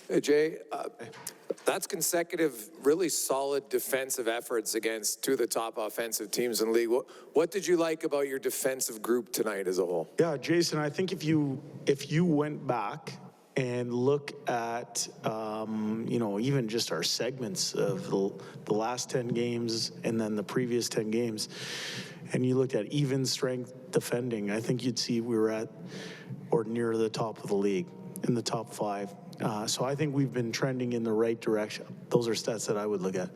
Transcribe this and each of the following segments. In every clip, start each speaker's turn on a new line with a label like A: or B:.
A: Hey, Jay, that's consecutive, really solid defensive efforts against two of the top offensive teams in the league. What did you like about your defensive group tonight as a whole?
B: Yeah, Jason, I think if you went back and look at, even just our segments of the last 10 games and then the previous 10 games, and you looked at even strength defending, I think you'd see we were at or near the top of the league, in the top 5. So I think we've been trending in the right direction. Those are stats that I would look at.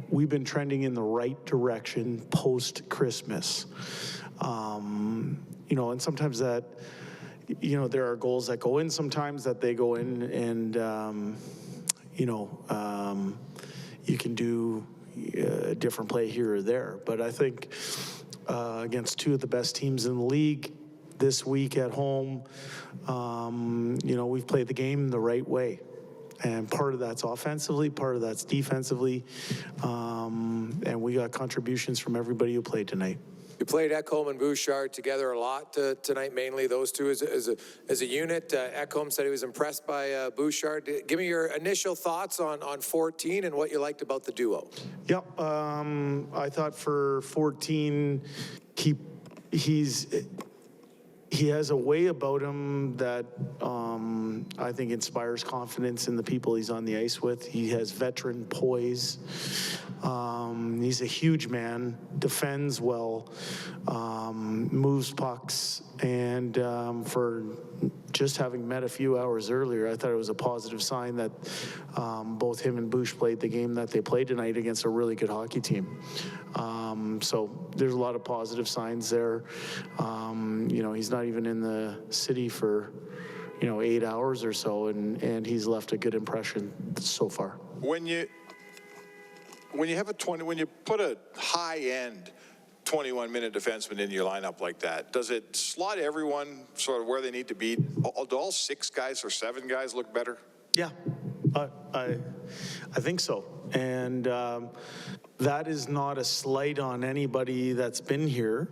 B: We've been trending in the right direction post-Christmas. And sometimes that, there are goals that go in sometimes that they go in and, you can do a different play here or there. But I think against two of the best teams in the league this week at home, we've played the game the right way. And part of that's offensively, part of that's defensively. And we got contributions from everybody who played tonight.
A: You played Ekholm and Bouchard together a lot tonight, mainly those two as a unit. Ekholm said he was impressed by Bouchard. Give me your initial thoughts on 14 and what you liked about the duo.
B: Yep, I thought for 14, he has a way about him that I think inspires confidence in the people he's on the ice with. He has veteran poise. He's a huge man, defends well, moves pucks, and for just having met a few hours earlier, I thought it was a positive sign that both him and Bouch played the game that they played tonight against a really good hockey team. So there's a lot of positive signs there. He's not even in the city for 8 hours or so, and he's left a good impression so far.
C: When you put a high-end 21-minute defenseman in your lineup like that, does it slot everyone sort of where they need to be? Do all 6 guys or 7 guys look better?
B: Yeah, I think so. And that is not a slight on anybody that's been here.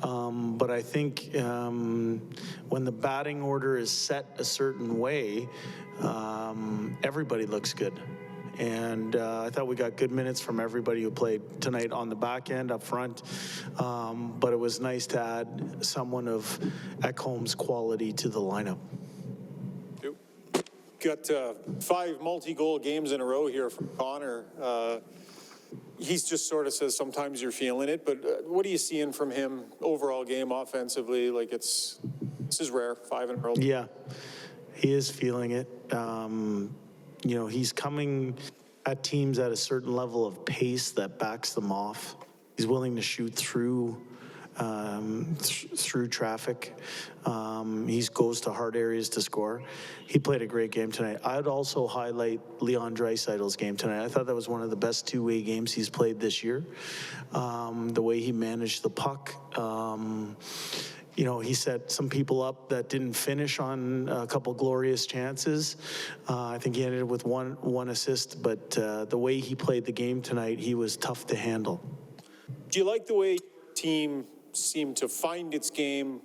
B: But I think when the batting order is set a certain way, everybody looks good. And I thought we got good minutes from everybody who played tonight on the back end, up front. But it was nice to add someone of Ekholm's quality to the lineup.
D: Got 5 multi-goal games in a row here from Connor. He's just sort of says sometimes you're feeling it, but what are you seeing from him overall game offensively? Like this is rare, 5 in a row.
B: Yeah, he is feeling it. He's coming at teams at a certain level of pace that backs them off. He's willing to shoot through traffic. He goes to hard areas to score. He played a great game tonight. I'd also highlight Leon Draisaitl's game tonight. I thought that was one of the best two-way games he's played this year. The way he managed the puck. He set some people up that didn't finish on a couple glorious chances. I think he ended with one assist, but the way he played the game tonight, he was tough to handle.
D: Do you like the way your team seemed to find its game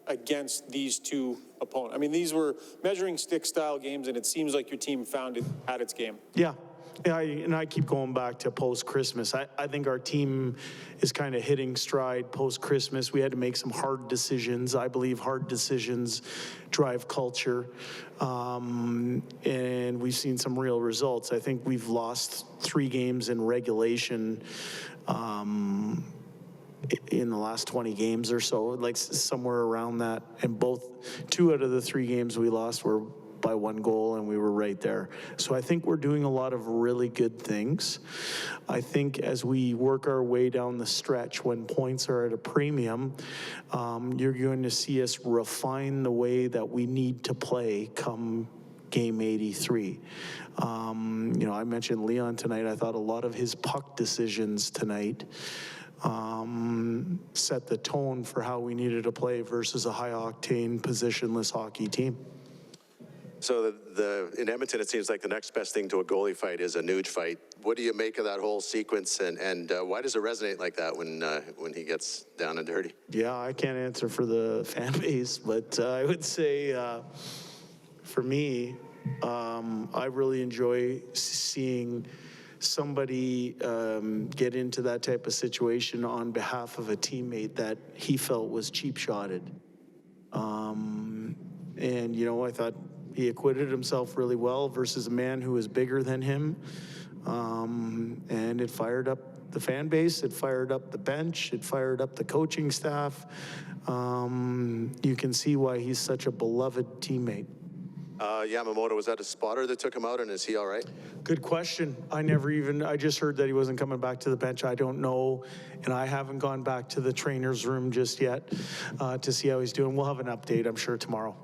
D: against these two opponents? I mean, these were measuring stick style games, and it seems like your team found it at its game.
B: Yeah. Yeah, and I keep going back to post-Christmas. I think our team is kind of hitting stride post-Christmas. We had to make some hard decisions. I believe hard decisions drive culture, and we've seen some real results. I think we've lost 3 games in regulation in the last 20 games or so, like somewhere around that. And 2 out of the 3 games we lost were by 1 goal, and we were right there. So I think we're doing a lot of really good things. I think as we work our way down the stretch, when points are at a premium, you're going to see us refine the way that we need to play come game 83. I mentioned Leon tonight. I thought a lot of his puck decisions tonight set the tone for how we needed to play versus a high-octane, positionless hockey team.
E: So in Edmonton, it seems like the next best thing to a goalie fight is a Nuge fight. What do you make of that whole sequence, and why does it resonate like that when he gets down and dirty?
B: Yeah, I can't answer for the fan base, but I would say for me, I really enjoy seeing somebody get into that type of situation on behalf of a teammate that he felt was cheap-shotted. And, you know, I thought he acquitted himself really well versus a man who was bigger than him. And it fired up the fan base, it fired up the bench, it fired up the coaching staff. You can see why he's such a beloved teammate.
E: Yamamoto, was that a spotter that took him out, and is he all right?
B: Good question. I just heard that he wasn't coming back to the bench. I don't know, and I haven't gone back to the trainer's room just yet to see how he's doing. We'll have an update, I'm sure, tomorrow.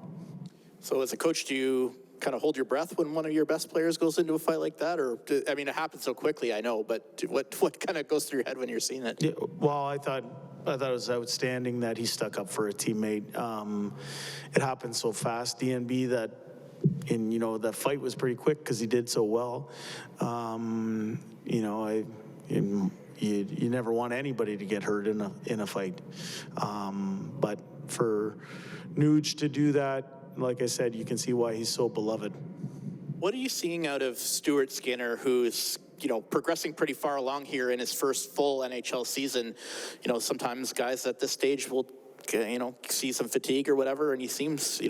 F: So as a coach, do you kind of hold your breath when one of your best players goes into a fight like that? Or, I mean, it happens so quickly, I know, but what kind of goes through your head when you're seeing it?
B: Yeah, well, I thought it was outstanding that he stuck up for a teammate. It happened so fast, DNB, that the fight was pretty quick because he did so well. You never want anybody to get hurt in a fight. But for Nuge to do that, like I said, you can see why he's so beloved.
F: What are you seeing out of Stuart Skinner, who's progressing pretty far along here in his first full NHL season? Sometimes guys at this stage will see some fatigue or whatever, and he seems,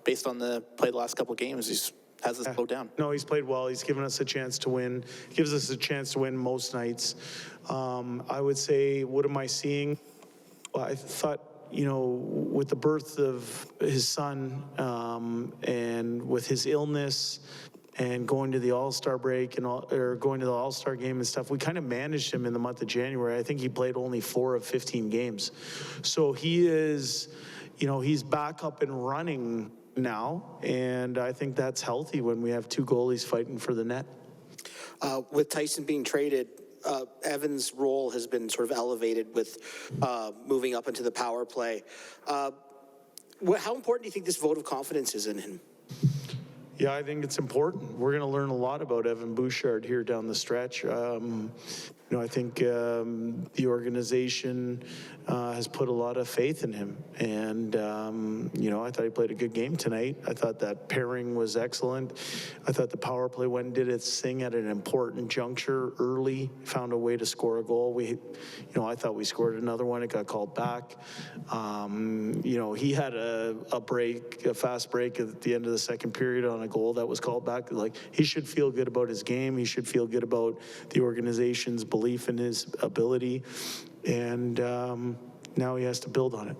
F: based on the play the last couple of games, he's hasn't slowed down.
B: No, he's played well. He's given us a chance to win. Gives us a chance to win most nights. I would say, what am I seeing? Well, I thought, with the birth of his son and with his illness and going to the All-Star break or going to the All-Star game and stuff, we kind of managed him in the month of January. I think he played only 4 of 15 games. So he is, he's back up and running now, and I think that's healthy when we have 2 goalies fighting for the net.
G: With Tyson being traded, Evan's role has been sort of elevated with moving up into the power play. How important do you think this vote of confidence is in him?
B: Yeah, I think it's important. We're going to learn a lot about Evan Bouchard here down the stretch. I think the organization has put a lot of faith in him. And, I thought he played a good game tonight. I thought that pairing was excellent. I thought the power play went and did its thing at an important juncture early, found a way to score a goal. I thought we scored another one. It got called back. He had a fast break at the end of the second period on a goal that was called back. Like, he should feel good about his game. He should feel good about the organization's belief in his ability, and now he has to build on it.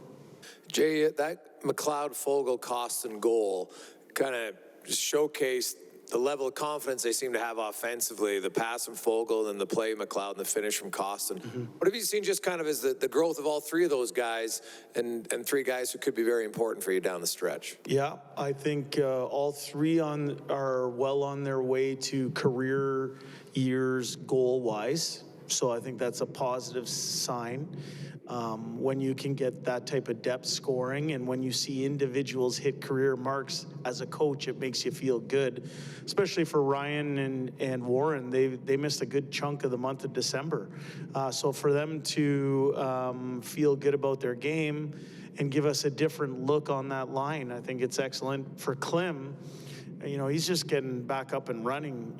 A: Jay, that McLeod-Foegele-Kostin goal kind of showcased the level of confidence they seem to have offensively, the pass from Foegele and the play McLeod and the finish from Kostin. Mm-hmm. What have you seen just kind of as the growth of all 3 of those guys and 3 guys who could be very important for you down the stretch?
B: Yeah, I think all 3 are well on their way to career years goal-wise. So I think that's a positive sign. When you can get that type of depth scoring and when you see individuals hit career marks as a coach, it makes you feel good, especially for Ryan and Warren. They missed a good chunk of the month of December. So for them to feel good about their game and give us a different look on that line, I think it's excellent. For Klim, he's just getting back up and running.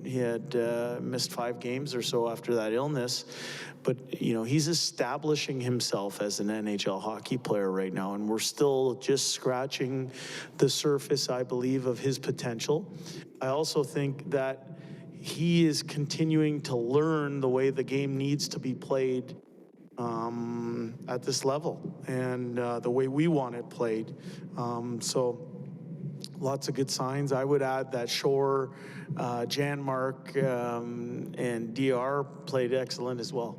B: He had missed 5 games or so after that illness, but he's establishing himself as an NHL hockey player right now, and we're still just scratching the surface, I believe, of his potential. I also think that he is continuing to learn the way the game needs to be played at this level and the way we want it played. So lots of good signs. I would add that Shore, Janmark, and DR played excellent as well.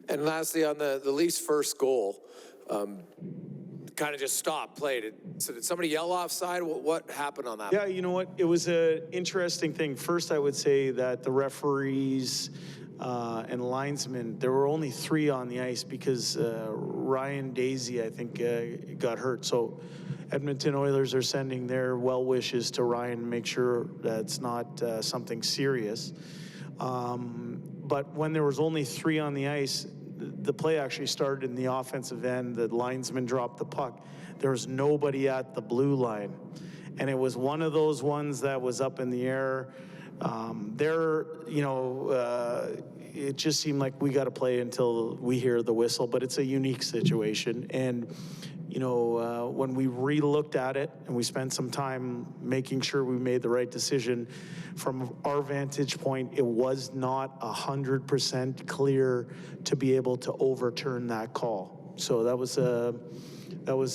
A: And lastly, on the Leafs' first goal, kind of just stopped, played. So did somebody yell offside? What happened on that?
B: Yeah, you know what? It was an interesting thing. First, I would say that the referees and linesmen, there were only 3 on the ice because Ryan Daisy, I think, got hurt. So Edmonton Oilers are sending their well wishes to Ryan to make sure that's not something serious. But when there was only 3 on the ice, the play actually started in the offensive end. The linesman dropped the puck. There was nobody at the blue line. and it was one of those ones that was up in the air. It just seemed like we got to play until we hear the whistle, but it's a unique situation. And, when we re-looked at it and we spent some time making sure we made the right decision, from our vantage point, it was not 100% clear to be able to overturn that call. So that was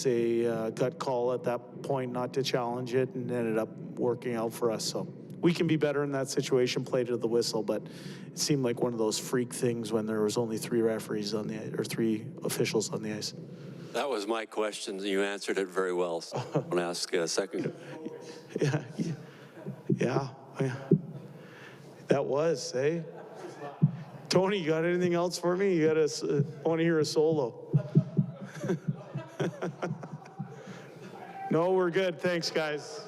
B: a gut call at that point not to challenge it, and ended up working out for us. So we can be better in that situation, play to the whistle, but it seemed like one of those freak things when there was only 3 referees on the or 3 officials on the ice.
H: That was my question. You answered it very well. So I want to ask a second.
B: Yeah. That was, eh? Tony, you got anything else for me? I want to hear a solo. No, we're good. Thanks, guys.